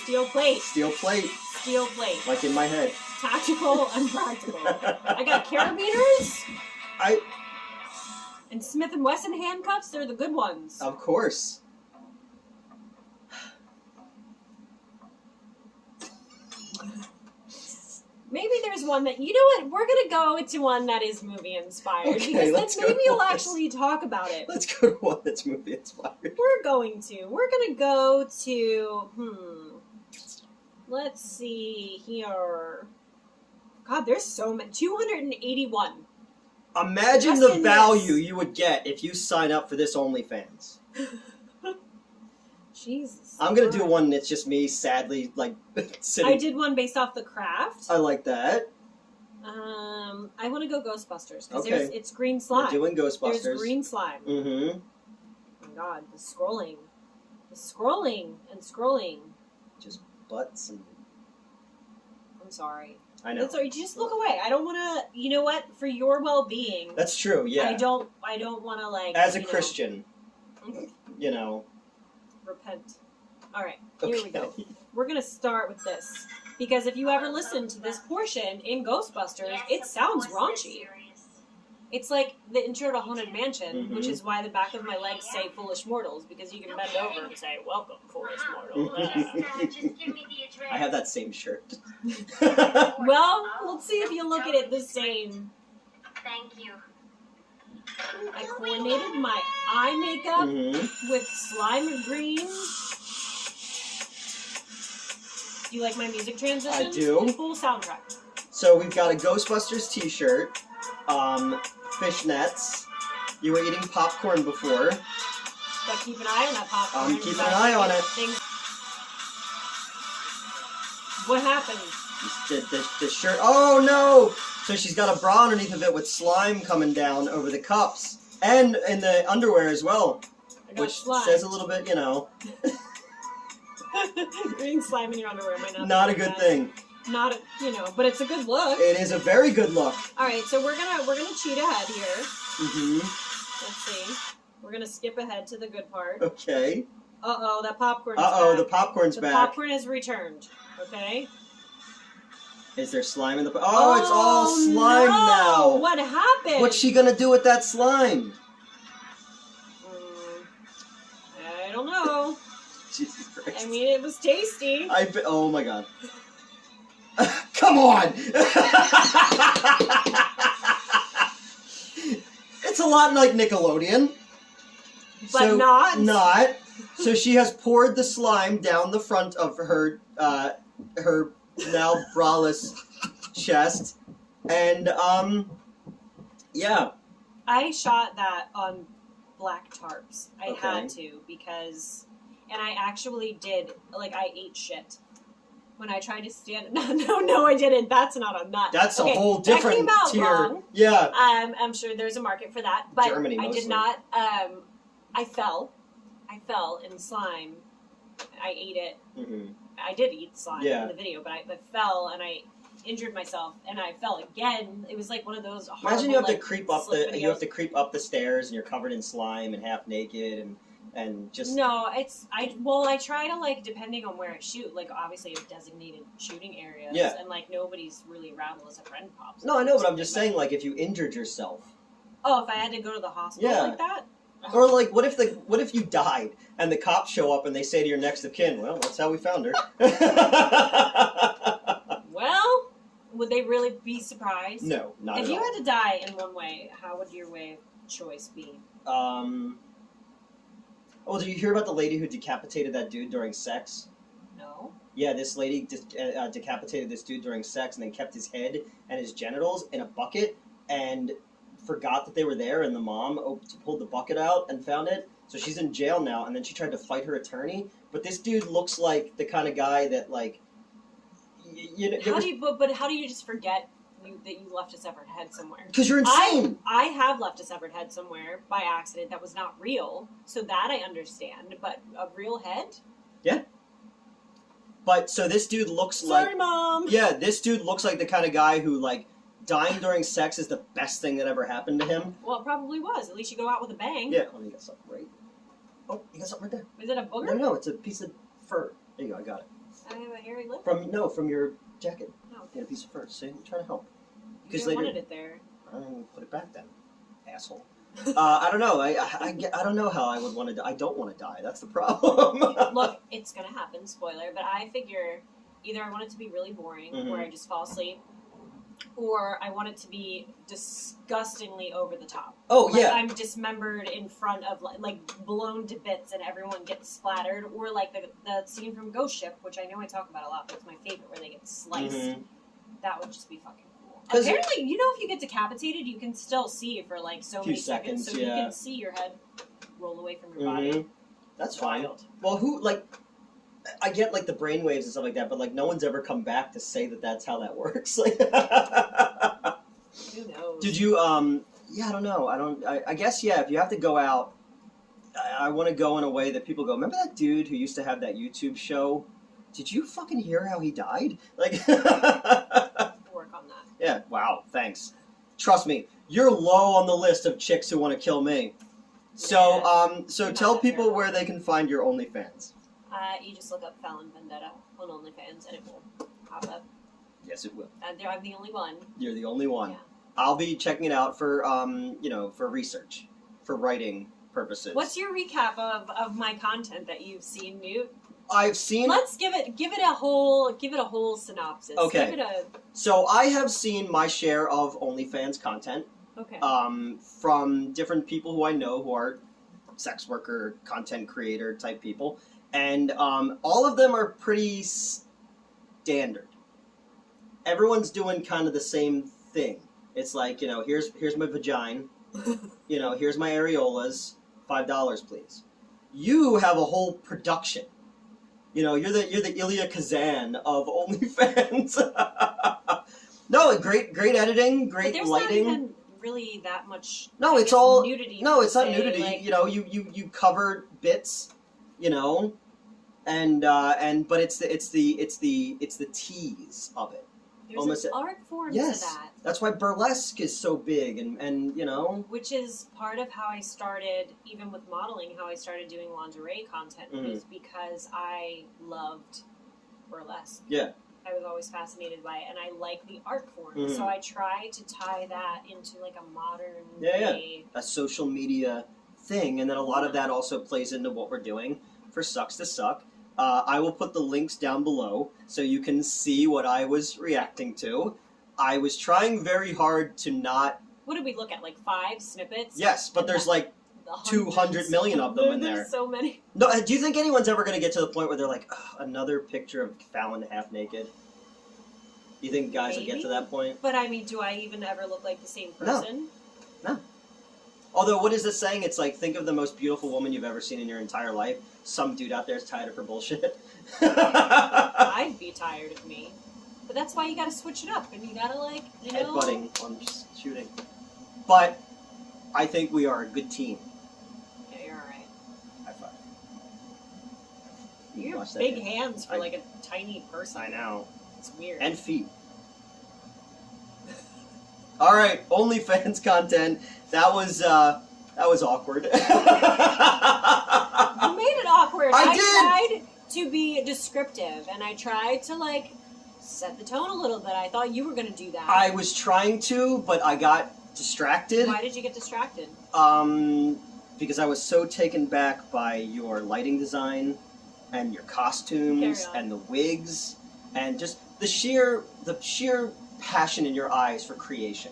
Steel plate. Steel plate, Steel plate. like in my head. Tactical and practical. I got carabiners I, and Smith & Wesson handcuffs. They're the good ones. of course. Maybe there's one that, you know what, we're going to go to one that is movie inspired. Okay, because let's then go maybe to you'll one. actually talk about it. Let's go to one that's movie inspired. We're going to go to, let's see here. God, there's so many. 281. Imagine Just the in value this. you would get if you sign up for this OnlyFans. Jesus. I'm gonna do one that's just me, sadly, like sitting. I did one based off The Craft. I like that. I want to go Ghostbusters because Okay. it's green slime. We're doing Ghostbusters. There's green slime. Mm-hmm. Oh my God, the scrolling and scrolling. Just butts and I'm sorry. I know. That's all right. Just look away. I don't want to. You know what? For your well-being, That's true. Yeah. I don't want to like. As a you know, Christian, you know. repent. All right, here we go. Okay. We're gonna start with this because if you ever listen to this portion in Ghostbusters, it sounds raunchy. It's like the intro to Haunted Mansion, Mhm. which is why the back of my legs say "Foolish Mortals" because you can bend over and say "Welcome, foolish mortal." I have that same shirt. Well, let's see if you look at it the same. Thank you. I coordinated my eye makeup Mm-hmm. with slime green. Do you like my music transitions? I do. Full soundtrack. So we've got a Ghostbusters t-shirt, fishnets. You were eating popcorn before. But keep an eye on that popcorn. I'm keeping an eye on it. What happened? The shirt. Oh no! So she's got a bra underneath of it with slime coming down over the cups and in the underwear as well, which says a little bit, you know. Getting slime in your underwear might not a good thing. Not a, you know, but it's a good look. It is a very good look. All right, so we're gonna cheat ahead here. Mm-hmm. Let's see. We're gonna skip ahead to the good part. Okay. Uh-oh, that popcorn. The popcorn's back. The popcorn has returned. Okay. Is there slime in the? Oh, it's all slime no! now. What happened? What's she gonna do with that slime? I don't know. Jesus Christ. I mean, it was tasty. Oh my god. Come on! It's a lot like Nickelodeon. But not. Not. So she has poured the slime down the front of her now braless chest. And, yeah. I shot that on black tarps. I Okay. had to because, and I actually did, like, I ate shit. When I tried to stand, no, I didn't. That's not a nut. That's a whole different that came out tier. Wrong. Yeah. I'm sure there's a market for that, but Germany, I mostly. did not. I fell in slime. I ate it. Mm-hmm. I did eat slime Yeah. in the video, but I fell and I injured myself, and I fell again. It was like one of those horrible, Imagine you have to like, creep up slip the videos. you have to creep up the stairs and you're covered in slime and half naked and just No, I try to, like, depending on where I shoot, like, obviously I have designated shooting areas, Yeah. and, like, nobody's really around unless a friend pops. No, up I or know, but I'm just something, saying, like, if you injured yourself, Oh, if I had to go to the hospital Yeah. like that? or like, what if you died and the cops show up and they say to your next of kin, "Well, that's how we found her." Well, would they really be surprised? No, not If at you all. had to die in one way, how would your way of choice be? Oh, did you hear about the lady who decapitated that dude during sex? No. Yeah, this lady decapitated this dude during sex and then kept his head and his genitals in a bucket and forgot that they were there, and the mom pulled the bucket out and found it. So she's in jail now, and then she tried to fight her attorney. But this dude looks like the kind of guy that, like, you know... How do you just forget that you left a severed head somewhere? Because you're insane! I have left a severed head somewhere by accident that was not real, so that I understand, but a real head? Yeah. But, so this dude looks Sorry, Mom! Yeah, this dude looks like the kind of guy who, like, dying during sex is the best thing that ever happened to him. Well, it probably was. At least you go out with a bang. Yeah. Oh, you got something right. Oh, you got something right there. Is it a booger? No, it's a piece of fur. There you go, I got it. I have a hairy lip? From your jacket. Oh. Yeah, a piece of fur. See, I'm trying to help. You didn't wanted it there. Put it back then, asshole. I don't know. I don't know how I would want to die. I don't want to die. That's the problem. Look, it's gonna happen, spoiler, but I figure either I want it to be really boring, where I just fall asleep, or I want it to be disgustingly over the top. Oh, like, yeah. I'm dismembered in front of, like, blown to bits and everyone gets splattered, or like the scene from Ghost Ship, which I know I talk about a lot, but it's my favorite, where they get sliced. That would just be fucking cool. Apparently, you know, if you get decapitated, you can still see for, like, so many seconds, so you can see your head roll away from your body. That's fine. Well, I get, like, the brainwaves and stuff like that, but, like, no one's ever come back to say that that's how that works. Like, who knows? Did you, yeah, I don't know. I guess, yeah, if you have to go out, I want to go in a way that people go, remember that dude who used to have that YouTube show? Did you fucking hear how he died? Like, work on that. Yeah, wow, thanks. Trust me, you're low on the list of chicks who want to kill me. So, tell people where they can find your OnlyFans. You just look up Fallon Vendetta on OnlyFans and it will pop up. Yes, it will. I'm the only one. You're the only one. Yeah. I'll be checking it out for, for research, for writing purposes. What's your recap of my content that you've seen, Newt? I've seen. Let's give it a whole synopsis. Okay. Give it a. So I have seen my share of OnlyFans content. Okay. From different people who I know who are sex worker, content creator type people, and all of them are pretty standard. Everyone's doing kind of the same thing. It's like, here's my vagina, here's my areolas, $5 please. You have a whole production. You're the Ilya Kazan of OnlyFans. No, great editing, great but there's lighting. Not even really that much. No, it's all nudity. No, it's not say. nudity. Like, You cover bits, and but it's the tease of it. There's Almost an art form yes, to that. that's why burlesque is so big, and Which is part of how I started, even with modeling, how I started doing lingerie content was because I loved burlesque. Yeah. I was always fascinated by it, and I like the art form. So I try to tie that into like a modern day. A social media thing, and then a lot of that also plays into what we're doing for Sucks to Suck. I will put the links down below so you can see what I was reacting to. I was trying very hard to not... What did we look at, like 5 snippets? Yes, but there's like 200 million of them in there. There's so many. No, do you think anyone's ever going to get to the point where they're like, another picture of Fallon half naked? Do you think guys will get to that point? But I mean, do I even ever look like the same person? No. Although, what is this saying? It's like, think of the most beautiful woman you've ever seen in your entire life. Some dude out there is tired of her bullshit. I'd be tired of me. But that's why you gotta switch it up, and you gotta, like, headbutting on shooting. But I think we are a good team. Yeah, you're alright. High five. You have big hands for, like, a tiny person. I know. It's weird. And feet. Alright, OnlyFans content. That was awkward. You made it awkward. I tried to be descriptive, and I tried to, like, set the tone a little bit. I thought you were going to do that. I was trying to, but I got distracted. Why did you get distracted? Because I was so taken back by your lighting design and your costumes and the wigs and just the sheer passion in your eyes for creation.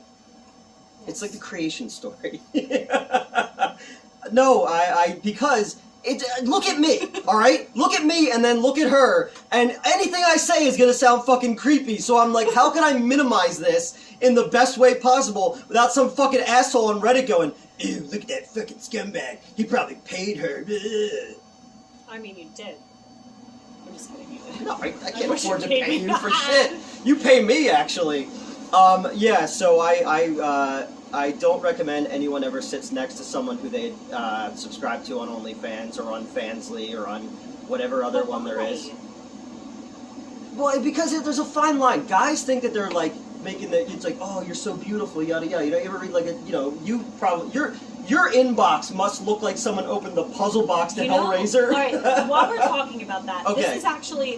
Yes. It's like the creation story. No, because look at me, all right? Look at me and then look at her, and anything I say is gonna sound fucking creepy, so I'm like, how can I minimize this in the best way possible without some fucking asshole on Reddit going, ew, look at that fucking scumbag, he probably paid her. I mean, you did. I'm just kidding you. No, I can't afford to pay you for shit. You pay me, actually. Yeah, so I don't recommend anyone ever sits next to someone who they subscribe to on OnlyFans or on Fansly or on whatever other one there is. Well, because there's a fine line. Guys think that they're like making it's like, oh, you're so beautiful, yada yada. You ever read like you probably your inbox must look like someone opened the puzzle box to Hellraiser. All right, while we're talking about that, okay.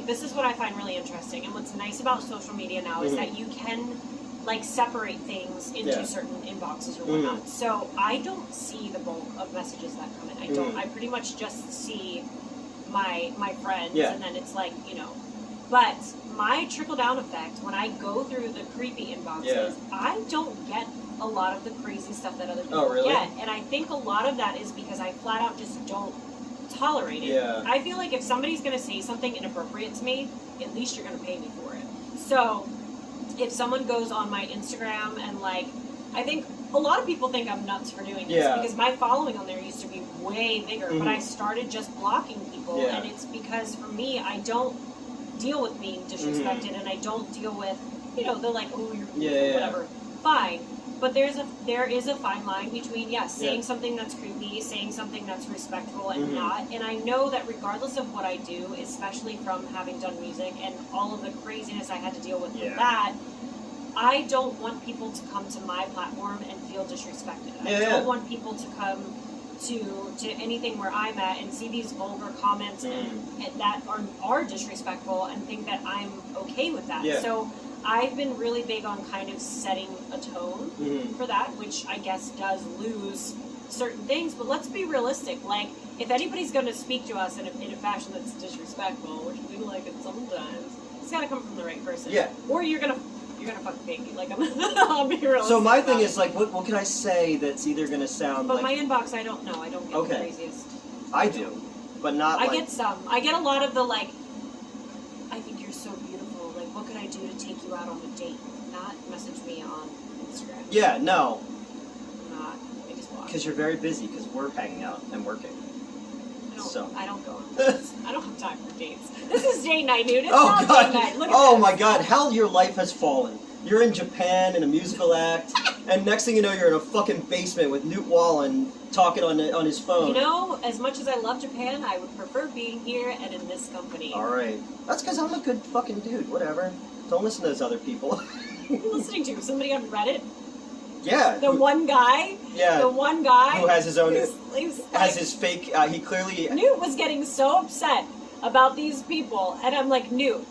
This is what I find really interesting, and what's nice about social media now is that you can like separate things into certain inboxes or whatnot. So I don't see the bulk of messages that come in. I don't. I pretty much just see my friends, and then it's like But my trickle down effect, when I go through the creepy inboxes, I don't get a lot of the crazy stuff that other people get, and I think a lot of that is because I flat out just don't tolerate it. Yeah. I feel like if somebody's going to say something inappropriate to me, at least you're going to pay me for it. So if someone goes on my Instagram and like, I think a lot of people think I'm nuts for doing this because my following on there used to be way bigger, but I started just blocking people, and it's because for me, I don't deal with being disrespected, and I don't deal with, they're like, oh, you're beautiful, whatever. Fine. But there is a fine line between, saying something that's creepy, saying something that's respectful and not. And I know that regardless of what I do, especially from having done music and all of the craziness I had to deal with that, I don't want people to come to my platform and feel disrespected. I don't want people to come to anything where I'm at and see these vulgar comments and that are disrespectful and think that I'm okay with that. So I've been really big on kind of setting a tone for that, which I guess does lose certain things, but let's be realistic. Like, if anybody's going to speak to us in a fashion that's disrespectful, which we like it sometimes, it's got to come from the right person. Or you're going to you're gonna fucking pay me. Like, I'll be realistic. So my thing about is, like, what can I say that's either going to sound But like... my inbox, I don't know. I don't get the craziest. I do, but not I like... get some. I get a lot of the, like, I think you're so beautiful. Like, what could I do to take you out on a date? Not message me on Instagram. Yeah, no. Not. I just watch. Because you're very busy, because we're hanging out and working. I don't go on dates. I don't have time for dates. This is date night, dude. It's Oh, not God. date night. Look at Oh, this. my God. How your life has fallen. You're in Japan in a musical act, and next thing you know, you're in a fucking basement with Newt Wallen talking on his phone. You know, as much as I love Japan, I would prefer being here and in this company. All right. That's because I'm a good fucking dude. Whatever. Don't listen to those other people. Who are you listening to? Somebody on Reddit? Yeah. The one guy? Yeah. The one guy? Who has his own... He's has his fake... he clearly... Newt was getting so upset about these people, and I'm like, Newt,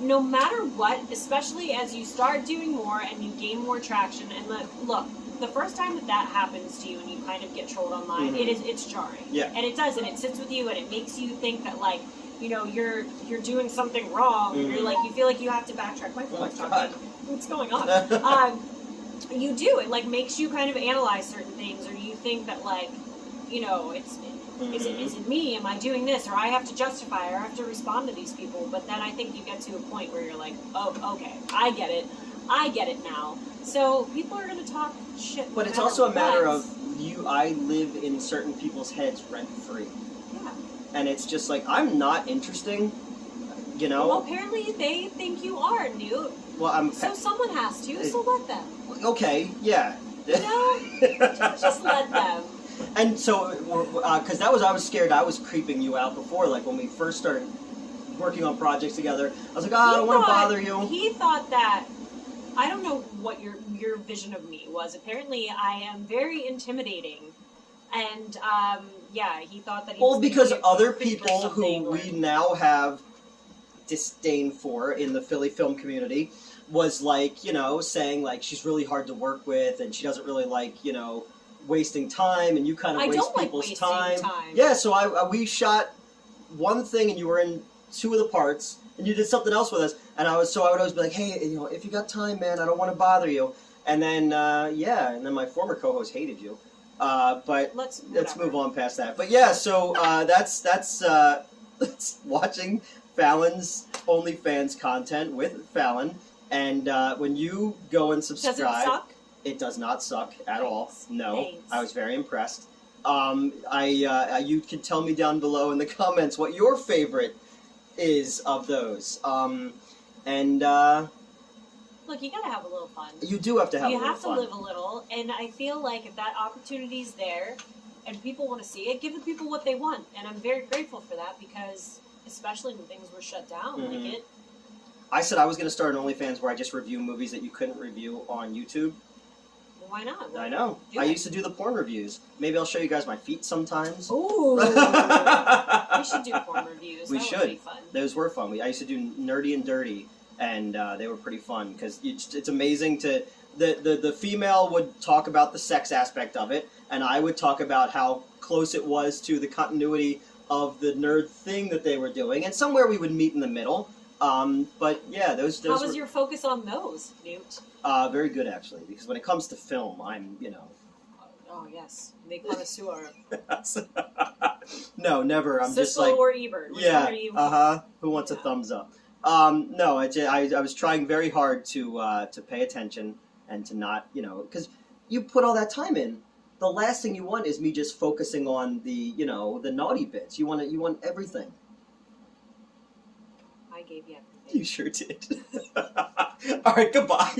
no matter what, especially as you start doing more and you gain more traction, and look, the first time that happens to you and you kind of get trolled online, it's jarring. Yeah. And it does, and it sits with you, and it makes you think that, like, you know, you're doing something wrong. You're like, you feel like you have to backtrack. My phone's talking. What's going on? You do. It, like, makes you kind of analyze certain things, or you think that, like, you know, is it me? Am I doing this? Or I have to justify, or I have to respond to these people. But then I think you get to a point where you're like, oh, okay, I get it. I get it now. So people are going to talk shit. But it's also a matter of I live in certain people's heads rent-free. Yeah. And it's just like, I'm not interesting, you know? Well, apparently they think you are, Newt. Well, so someone has to, so let them. Okay, yeah. You know? Just let them. And so, because I was scared I was creeping you out before, like when we first started working on projects together. I was like, I don't want to bother you. He thought that, I don't know what your vision of me was. Apparently, I am very intimidating. And, yeah, he thought that he was... Well, because other people who we now have disdain for in the Philly film community was like, you know, saying like she's really hard to work with and she doesn't really like, you know, wasting time, and you kind of waste people's time. Yeah, so we shot one thing and you were in two of the parts and you did something else with us, and I would always be like, hey, you know, if you got time, man, I don't want to bother you. And then and then my former co-host hated you. But let's move on past that. But yeah, so that's watching Fallon's OnlyFans content with Fallon. And when you go and subscribe... Does it suck? It does not suck at all. No. Thanks. I was very impressed. You can tell me down below in the comments what your favorite is of those. Look, you gotta have a little fun. You do have to have a little fun. You have to live a little, and I feel like if that opportunity's there, and people want to see it, give the people what they want. And I'm very grateful for that, because especially when things were shut down, like it... I said I was going to start an OnlyFans where I just review movies that you couldn't review on YouTube. Well, why not? I know. I used to do the porn reviews. Maybe I'll show you guys my feet sometimes. Ooh. We should do porn reviews. We should. Would be fun. Those were fun. I used to do Nerdy and Dirty, and they were pretty fun, because it's amazing to... The female would talk about the sex aspect of it, and I would talk about how close it was to the continuity of the nerd thing that they were doing, and somewhere we would meet in the middle. But yeah, those How was your focus on those, Newt? Very good, actually, because when it comes to film, I'm, you know... Oh, yes. The connoisseur. No, never. I'm just Siskel like... or Ebert? Which one are you? Who wants a thumbs up? No, I was trying very hard to pay attention and to not, you know... Because you put all that time in. The last thing you want is me just focusing on the, you know, the naughty bits. You want everything. I gave you everything. You sure did. All right, goodbye.